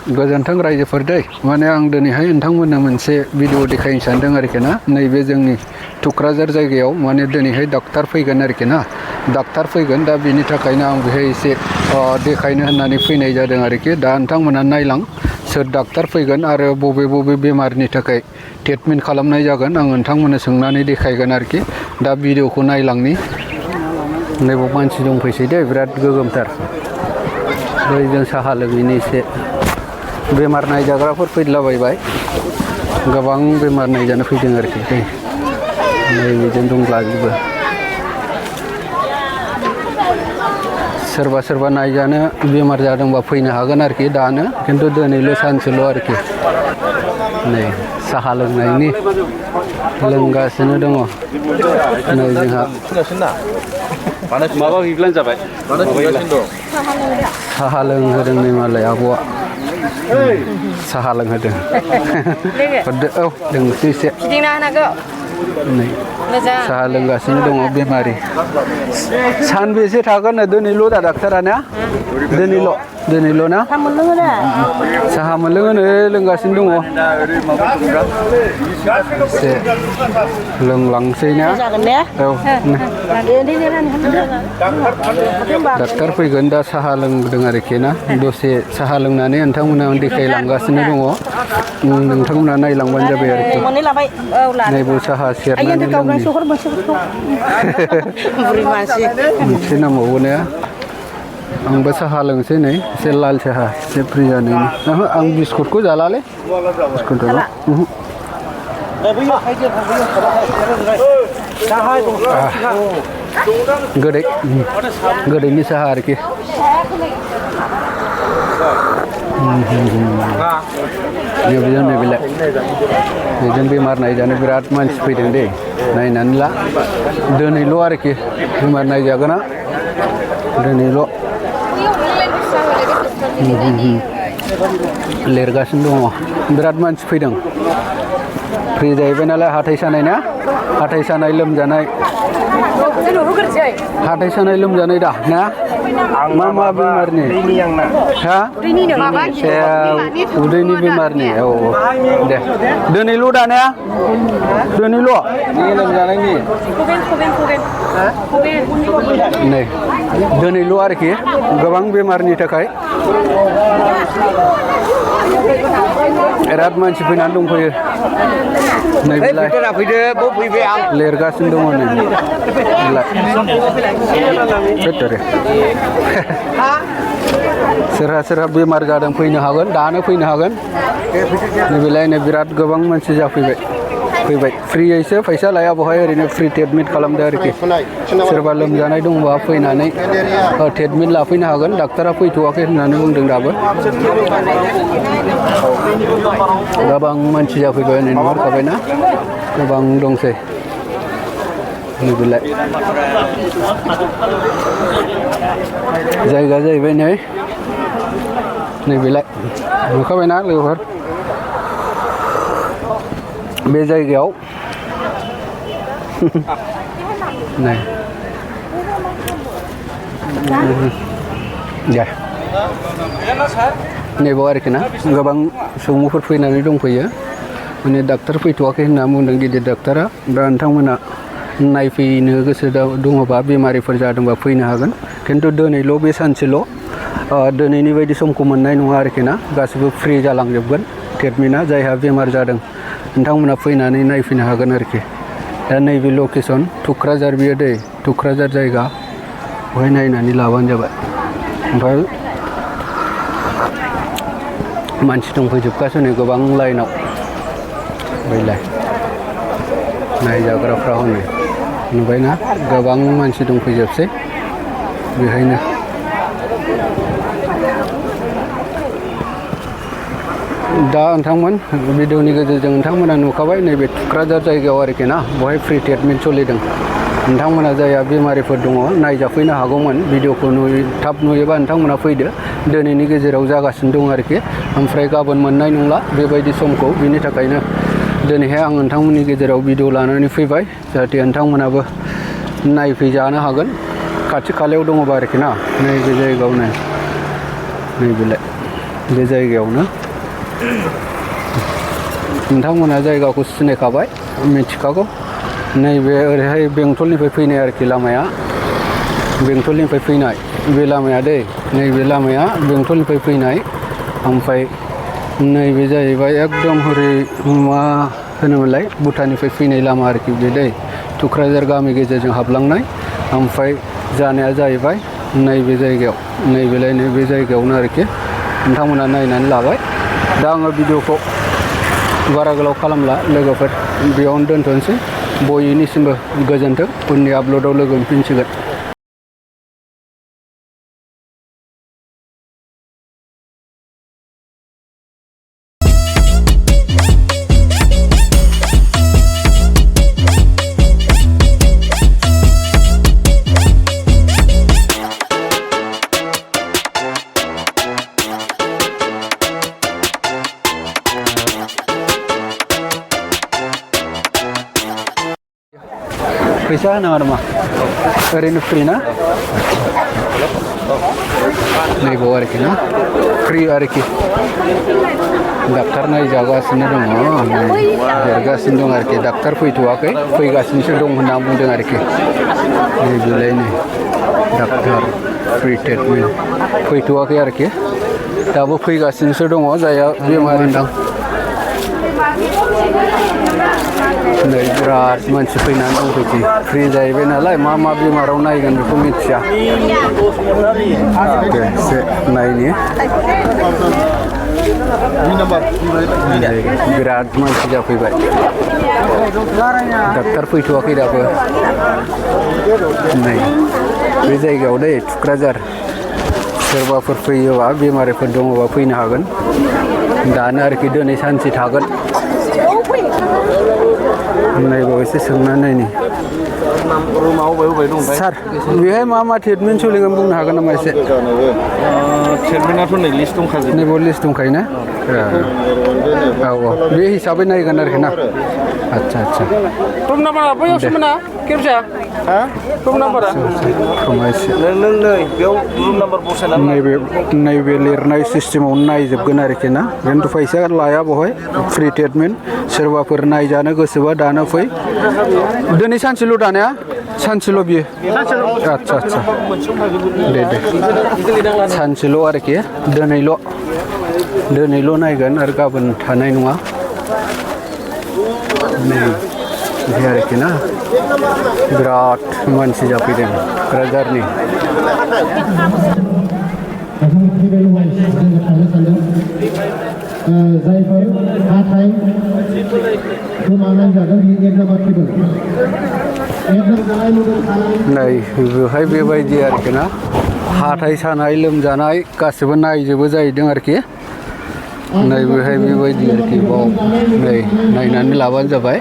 गोजोन्थों रायजोफोर दै माने आं दिनैहाय नोंथांमोननो मोनसे भिडिअ देखायनो सानदों आरोखि ना नैबे जोंनि टुक्राझार जायगायाव माने दिनैहाय डक्टर फैगोन आरोखि ना डक्टर फैगोन दा बिनि थाखायनो आं बेहाय एसे देखायनो होननानै फैनाय जादों आरोखि दा नोंथांमोना नायलां सोर डक्टर फैगोन आरो बबे बबे बेमारनि थाखाय ट्रिटमेन्ट खालामनाय जागोन आं नोंथांमोननो सोंनानै देखायगोन आरोखि दा भिडिअखौ नायलांनि नैबाव मानसि दंफैसै दे बिराद गोगोमथार बैजों साहा लोङैनो एसे बेमार नायजाग्राफोर फैलाबायबाय गोबां बेमार नायजानो फैदों आरोखि दै नैबेजों दंलाजोबो सोरबा सोरबा नायजानो बेमार जादोंबा फैनो हागोन आरोखि दानो खिन्थु दिनैल' सानसेल' आरोखि नै साहा लोंनायनि लोंगासिनो दङ नै जोंहा माबा हैब्लानो जाबाय साहा लोंहोदों नै मालाय आब'आ साहा लोंहोदों हरदो औ लोंनोसै एसे नै साहा लोंगासिनो दङ बेमारि सानबेसे थागोन दिनैल' दा डाक्टाराना दिनैल' ना साहा मोनलोङो लोंगासिनो दङ एसे लोंलांसै ना औ डाक्टार फैगोन दा साहा लोंदों आरोखि ना दसे साहा लोंनानै नोंथांमोना देखायलांगासिनो दङ नोंथांमोना नायलांबानो जाबाय आरोखि नैबाव साहा सेरनानै मोनसे नांबावो ने आंबो साहा लोंसै नै एसे लाल साहा एसे फ्रि जानायनि आं बिस्कुटखौ जालालै बिस्कुट जाला गोदैनि साहा आरोखि बेजों नैबेलाय बेजों बेमार नायजानो बिराद मानसि फैदों दे नायनानै ला दिनैल' आरोखि बेमार नायजागोना दिनैल' लिरगासिनो दङ बिराद मानसि फैदों फ्रि जाहैबाय नालाय हाथाइ सानाय ना हाथाइ सानाय लोमजानाय हाथाइ सानाय लोमजानाय दा ना मा मा बेमारनि हा उदैनि बेमारनि औ दे दिनैल' दानाया दिनैल' लोमजानायनि नै दिनैल' आरोखि गोबां बेमारनि थाखाय बिराद मानसि फैनानै दंफैयो नैबेलाय लिरगासिनो दङ नै सोरहा सोरहा बेमार जादों फैनो हागोन दानो फैनो हागोन नैबेलाय नै बिराद गोबां मानसि जाफैबाय फैबाय फ्रियैसो फैसा लाया बहाय ओरैनो फ्रि ट्रिटमेन्ट खालामदो आरोखि सोरबा लोमजानाय दंबा फैनानै ट्रिटमेन्ट लाफैनो हागोन डाक्टारा फैथ'वाखै होननानै बुंदों दाबो गोबां मानसि जाफैबाय होननानै नुहुरखाबायना गोबां दंसै नैबेलाय जायगा जाहैबाय नैबेलाय नुखाबायना लोगोफोर बे जायगायाव नै दे नैबाव आरोखि ना गोबां सुबुंफोर फैनानै दंफैयो माने डाक्टार फैथ'वाखै होनना बुंदों गिदिर डाक्टारा दा नोंथांमोना नायफैनो गोसो दङबा बेमारिफोर जादोंबा फैनो हागोन खिन्थु दिनैल' बे सानसेल' दिनैनि बायदि समखौ मोननाय नङा आरोखि ना गासिबो फ्रि जालांजोबगोन ट्रिटमेन्टआ जायहा बेमार जादों नोंथांमोना फैनानै नायफैनो हागोन आरोखि दा नैबे लकेसन टुक्राझार बियो दै टुक्राझार जायगा बेवहाय नायनानै लाबानो जाबाय ओमफ्राय मानसि दंफैजोबगासिनो गोबां लाइनाव बैलाय नायजाग्राफ्रा हनै नुबायना गोबां मानसि दंफैजोबसै बेहायनो दा नोंथांमोन भिडिअनि गेजेरजों नोंथांमोना नुखाबाय नैबे टुक्राझार जायगायाव आरोखि ना बेवहाय फ्रि ट्रिटमेन्ट सोलिदों नोंथांमोना जायहा बेमारिफोर दङ नायजाफैनो हागौमोन भिडिअखौ थाब नुयोबा नोंथांमोना फैदो दिनैनि गेजेराव जागासिनो दं आरोखि ओमफ्राय गाबोन मोननाय नंला बेबायदि समखौ बिनि थाखायनो दिनैहाय आं नोंथांमोननि गेजेराव भिडिअ लानानै फैबाय जाहाथे नोंथांमोनाबो नायफैजानो हागोन खाथि खालायाव दङबा आरोखि ना नैबे जायगायाव नैबेलाय बे जायगायावनो नोंथांमोना जायगाखौ सिनायखाबाय मिथिखागौ नैबे ओरैहाय बेंटलनिफ्राय फैनाय आरोखि लामाया बेंटलनिफ्राय फैनाय बे लामाया दै नैबे लामाया बेंटलनिफ्राय फैनाय ओमफ्राय नैबे जाहैबाय एकदम हरै मा होनोमोनलाय भुटाननिफ्राय फैनाय लामा आरोखि बे दै थुक्राझार गामि गेजेरजों हाबलांनाय ओमफ्राय जानाया जाहैबाय नैबे जायगायाव नैबेलाय नैबे जायगायावनो आरोखि नोंथांमोना नायनानै लाबाय दा आङो भिडिअखौ बारा गोलाव खालामला लोगोफोर बेयावनो दोनथ'नोसै बयनिसिमबो गोजोन्थों उननि आपल'डआव लोगो मोनफिनसिगोन फैसा होनाङा नामा ओरैनो फ्रि ना नैबाव आरोखि ना फ्रि आरोखि डाक्टार नायजागासिनो दङ देरगासिनो दं आरोखि डाक्टार फैथ'वाखै फैगासिनोसो दं होनना बुंदों आरोखि नैबेलाय नै डाक्टार फ्रि ट्रिटमेन्ट फैथ'वाखै आरोखि दाबो फैगासिनोसो दङ जायहा बेमार होनदां नै बिराद मानसि फैनानै दंफैसै फ्रि जाहैबाय नालाय मा मा बेमाराव नायगोन बेखौ मिथिया एसे नायनि बिराद मानसि जाफैबाय डाक्टार फैथ'वाखै दाबो नै बे जायगायाव दै थुक्राझार सोरबाफोर फैयोबा बेमारिफोर दङबा फैनो हागोन दानो आरोखि दिनै सानसे थागोन नायबाव एसे सोंना नायनि सार बेहाय मा मा ट्रिटमेन्ट सोलिगोन बुंनो हागोन नामा एसे ट्रिटमेन्टआथ' नै लिस्ट दंखाजोबो नैबाव लिस्ट दंखायो ना औ औ बे हिसाबै नायगोन आरोखि ना आच्छा आच्छा रुम नाम्बारा बैयावसो मोना केबजा रुम नाम्बारा नों नै बेयाव रुम नाम्बार बसायनानै नैबे लिरनाय सिस्टेमाव नायजोबगोन आरोखि ना खिन्थु फैसा लाया बेवहाय फ्रि ट्रिटमेन्ट सोरबाफोर नायजानो गोसोबा दानो फै दिनै सानसेल' दानाया सानसेल' बियो आच्छा आच्छा दे सानसेल' आरोखि दिनैल' नायगोन आरो गाबोन थानाय नङा नै बिदि आरोखि ना बिराद मानसि जाफैदों क'क्राझारनि जायफोर हाथाइ गोमानाय जादों नै बेवहाय बेबायदि आरोखि ना हाथाइ सानाय लोमजानाय गासिबो नायजोबो जाहैदों आरोखि नै बेवहाय बेबायदि आरोखि बाव नै नायनानै लाबानो जाबाय